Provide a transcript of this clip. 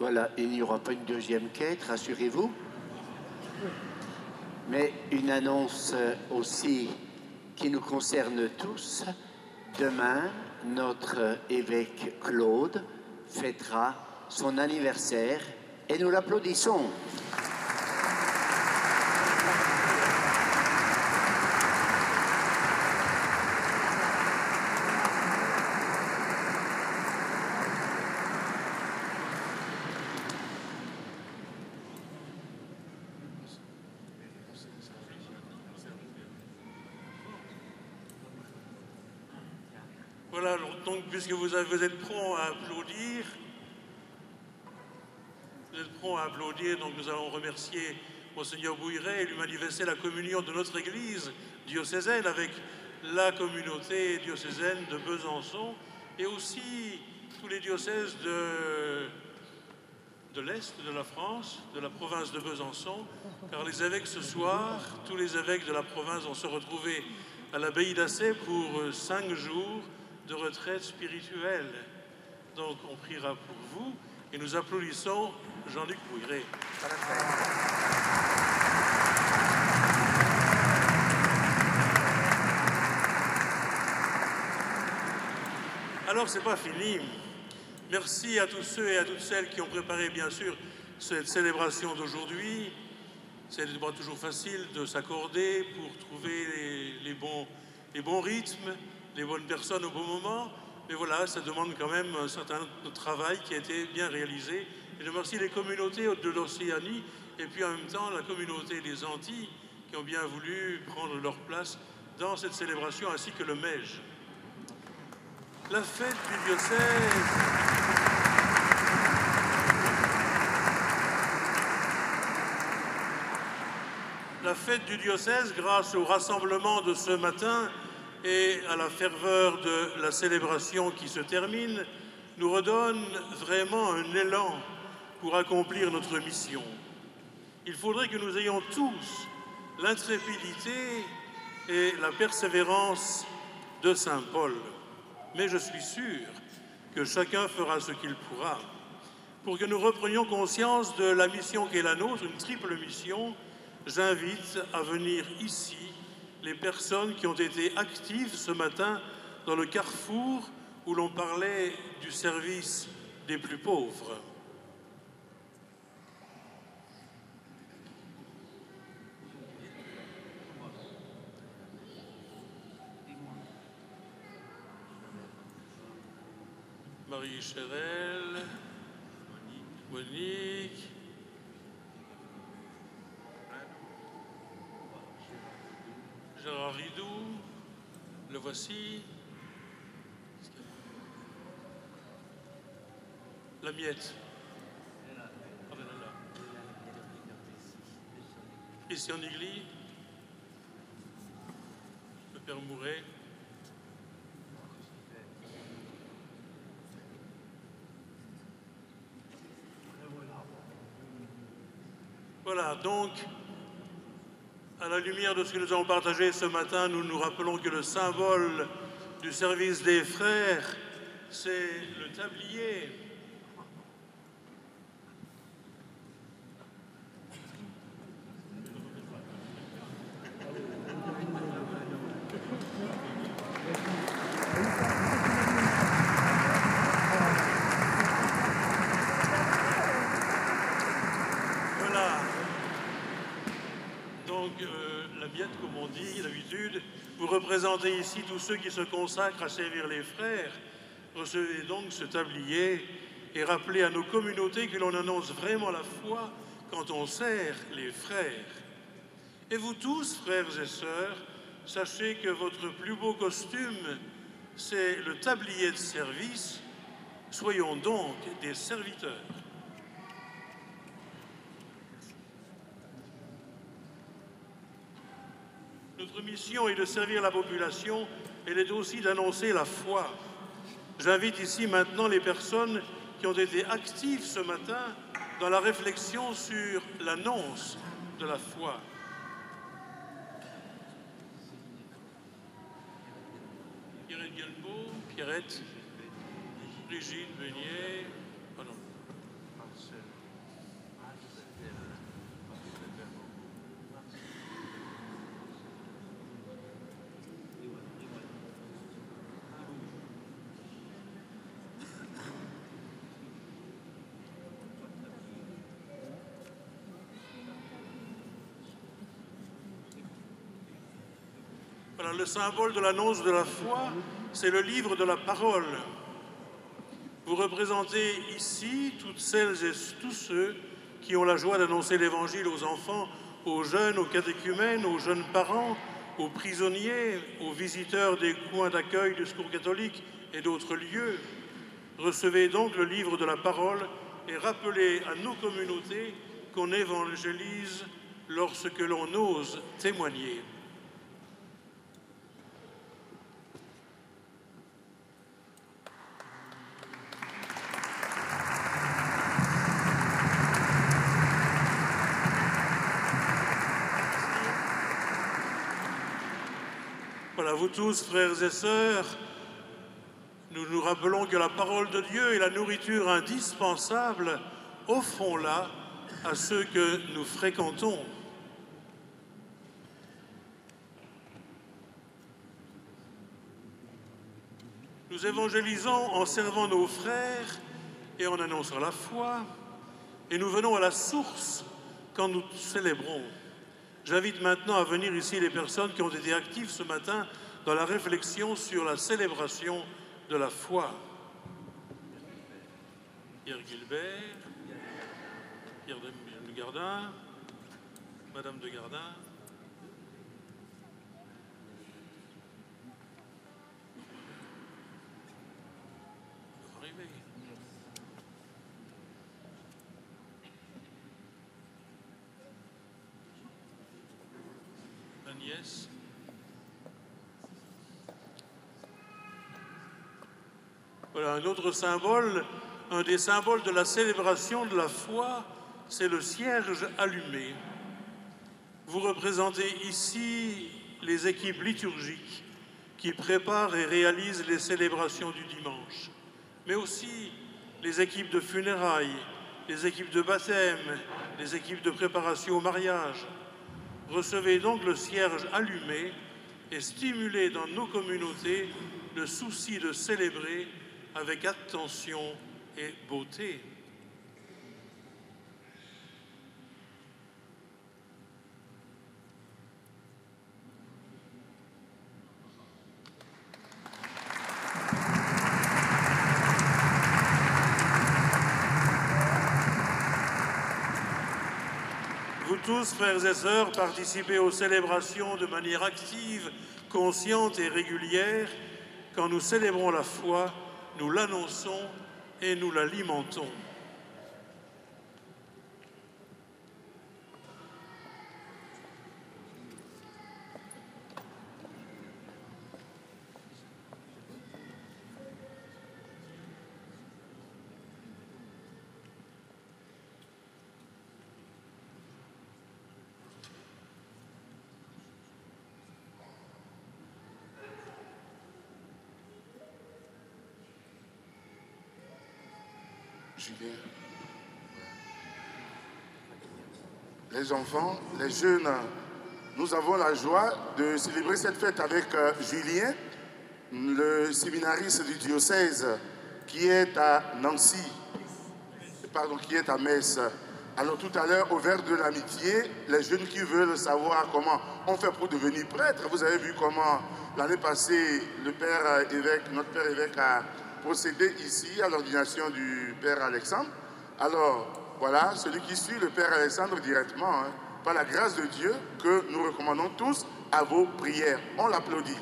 Voilà, il n'y aura pas une deuxième quête, rassurez-vous. Mais une annonce aussi qui nous concerne tous. Demain, notre évêque Claude fêtera son anniversaire et nous l'applaudissons. Voilà, donc puisque vous êtes prompt à applaudir, donc nous allons remercier Monseigneur Bouilleret et lui manifester la communion de notre Église diocésaine avec la communauté diocésaine de Besançon et aussi tous les diocèses de l'Est de la France, de la province de Besançon, car les évêques ce soir, tous les évêques de la province vont se retrouver à l'abbaye d'Assay pour 5 jours de retraite spirituelle. Donc on priera pour vous et nous applaudissons Jean-Luc Bouilleret. Alors c'est pas fini. Merci à tous ceux et à toutes celles qui ont préparé bien sûr cette célébration d'aujourd'hui. C'est pas toujours facile de s'accorder pour trouver les bons rythmes, les bonnes personnes au bon moment. Mais voilà, ça demande quand même un certain travail qui a été bien réalisé. Et je remercie les communautés de l'Océanie et puis en même temps la communauté des Antilles qui ont bien voulu prendre leur place dans cette célébration, ainsi que le MEJ. La fête du diocèse. La fête du diocèse, grâce au rassemblement de ce matin et à la ferveur de la célébration qui se termine, nous redonne vraiment un élan pour accomplir notre mission. Il faudrait que nous ayons tous l'intrépidité et la persévérance de Saint Paul. Mais je suis sûr que chacun fera ce qu'il pourra pour que nous reprenions conscience de la mission qui est la nôtre, une triple mission. J'invite à venir ici les personnes qui ont été actives ce matin dans le carrefour où l'on parlait du service des plus pauvres. Marie Chérel, Monique, Gérard Ridou, le voici. La miette. Ah ben là. Christian Nigli, le Père Mouret. Voilà, donc, à la lumière de ce que nous avons partagé ce matin, nous nous rappelons que le symbole du service des frères, c'est le tablier. Comme on dit d'habitude, vous représentez ici tous ceux qui se consacrent à servir les frères. Recevez donc ce tablier et rappelez à nos communautés que l'on annonce vraiment la foi quand on sert les frères. Et vous tous, frères et sœurs, sachez que votre plus beau costume, c'est le tablier de service. Soyons donc des serviteurs. Notre mission est de servir la population, elle est aussi d'annoncer la foi. J'invite ici maintenant les personnes qui ont été actives ce matin dans la réflexion sur l'annonce de la foi. Pierrette Guilbeault, Pierrette, Brigitte Beignet, pardon, Marcel. Voilà, le symbole de l'annonce de la foi, c'est le livre de la parole. Vous représentez ici toutes celles et tous ceux qui ont la joie d'annoncer l'Évangile aux enfants, aux jeunes, aux catéchumènes, aux jeunes parents, aux prisonniers, aux visiteurs des coins d'accueil du Secours catholique et d'autres lieux. Recevez donc le livre de la parole et rappelez à nos communautés qu'on évangélise lorsque l'on ose témoigner. Voilà, vous tous, frères et sœurs, nous nous rappelons que la parole de Dieu est la nourriture indispensable. Offrons-la à ceux que nous fréquentons. Nous évangélisons en servant nos frères et en annonçant la foi, et nous venons à la source quand nous célébrons. J'invite maintenant à venir ici les personnes qui ont été actives ce matin dans la réflexion sur la célébration de la foi. Pierre Gilbert, Pierre de Gardin, Madame de Gardin. Arrivez. Agnès. Voilà un autre symbole, un des symboles de la célébration de la foi, c'est le cierge allumé. Vous représentez ici les équipes liturgiques qui préparent et réalisent les célébrations du dimanche, mais aussi les équipes de funérailles, les équipes de baptême, les équipes de préparation au mariage. Recevez donc le cierge allumé et stimulez dans nos communautés le souci de célébrer avec attention et beauté. Vous tous, frères et sœurs, participez aux célébrations de manière active, consciente et régulière. Quand nous célébrons la foi, nous l'annonçons et nous l'alimentons. Julien. Les enfants, les jeunes, nous avons la joie de célébrer cette fête avec Julien, le séminariste du diocèse qui est à Nancy, qui est à Metz. Alors tout à l'heure, au verre de l'amitié, les jeunes qui veulent savoir comment on fait pour devenir prêtre, vous avez vu comment l'année passée, le père évêque, notre père évêque a procédé ici à l'ordination du père Alexandre. Alors voilà, celui qui suit le père Alexandre directement, par la grâce de Dieu, que nous recommandons tous à vos prières. On l'applaudit.